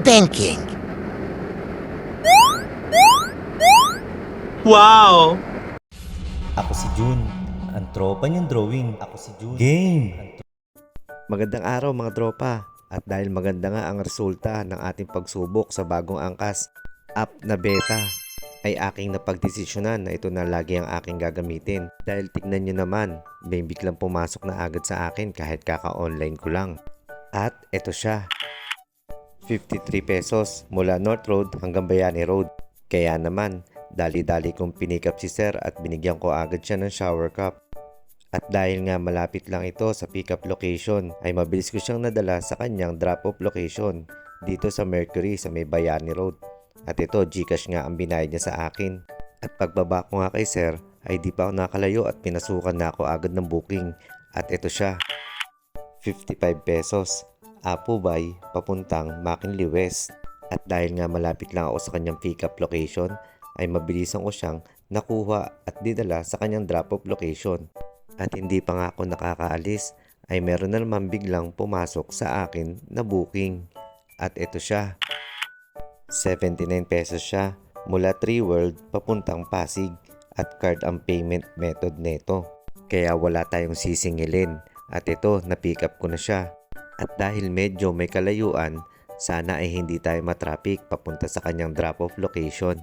Banking. Wow! Ako si Jun. Ang tropa niyang drawing. Ako si Jun. Game! Magandang araw mga tropa. At dahil maganda nga ang resulta ng ating pagsubok sa bagong angkas app na beta, ay aking napagdesisyonan na ito na lagi ang aking gagamitin. Dahil tignan nyo naman, may biglang pumasok na agad sa akin kahit kaka-online ko lang. At ito siya. 53 pesos mula North Road hanggang Bayani Road. Kaya naman, dali-dali kong pinikap si sir at binigyan ko agad siya ng shower cup. At dahil nga malapit lang ito sa pick-up location, ay mabilis ko siyang nadala sa kanyang drop-off location dito sa Mercury sa may Bayani Road. At ito, Gcash nga ang binayad niya sa akin. At pagbaba ko nga kay sir, ay di pa ako nakalayo at pinasukan na ako agad ng booking. At ito siya, 55 pesos. Apo Bay, papuntang McKinley West. At dahil nga malapit lang ako sa kanyang pick-up location, ay mabilisan ko siyang nakuha at dinala sa kanyang drop-off location. At hindi pa nga ako nakakaalis, ay meron na naman biglang pumasok sa akin na booking. At ito siya, 79 pesos siya mula Tree World papuntang Pasig at card ang payment method neto. Kaya wala tayong sisingilin at ito na-pick up ko na siya. At dahil medyo may kalayuan, sana ay hindi tayo matraffic papunta sa kanyang drop-off location.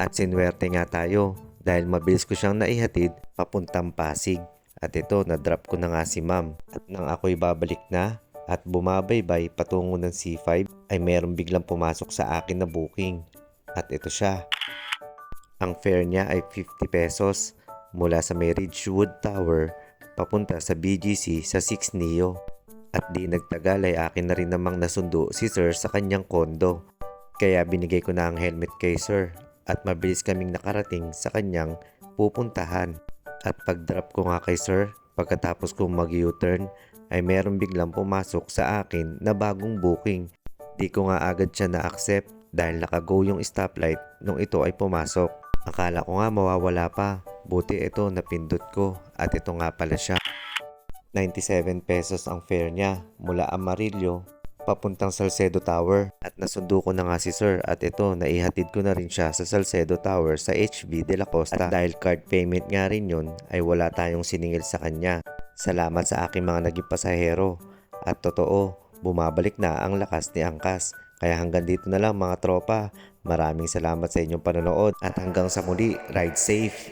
At sinwerte nga tayo dahil mabilis ko siyang naihatid papuntang Pasig. At ito, na-drop ko na nga si ma'am. At nang ako'y babalik na at bumabaybay patungo ng C5, ay merong biglang pumasok sa akin na booking. At ito siya. Ang fare niya ay 50 pesos mula sa may Ridgewood Tower papunta sa BGC sa 6 Neo. At di nagtagal ay akin na rin namang nasundo si sir sa kanyang kondo. Kaya binigay ko na ang helmet kay sir at mabilis kaming nakarating sa kanyang pupuntahan. At pag-drop ko nga kay sir, pagkatapos kong mag-U-turn, ay meron biglang pumasok sa akin na bagong booking. Di ko nga agad siya na-accept dahil nakago yung stoplight nung ito ay pumasok. Akala ko nga mawawala pa, buti ito napindot ko at ito nga pala siya. 97 pesos ang fare niya mula Amarillo papuntang Salcedo Tower. At nasundo ko na nga si sir at ito, naihatid ko na rin siya sa Salcedo Tower sa HB de la Costa. At dahil card payment nga rin yun, ay wala tayong siningil sa kanya. Salamat sa aking mga naging pasahero. At totoo, bumabalik na ang lakas ni Angkas. Kaya hanggang dito na lang mga tropa. Maraming salamat sa inyong panonood at hanggang sa muli, ride safe!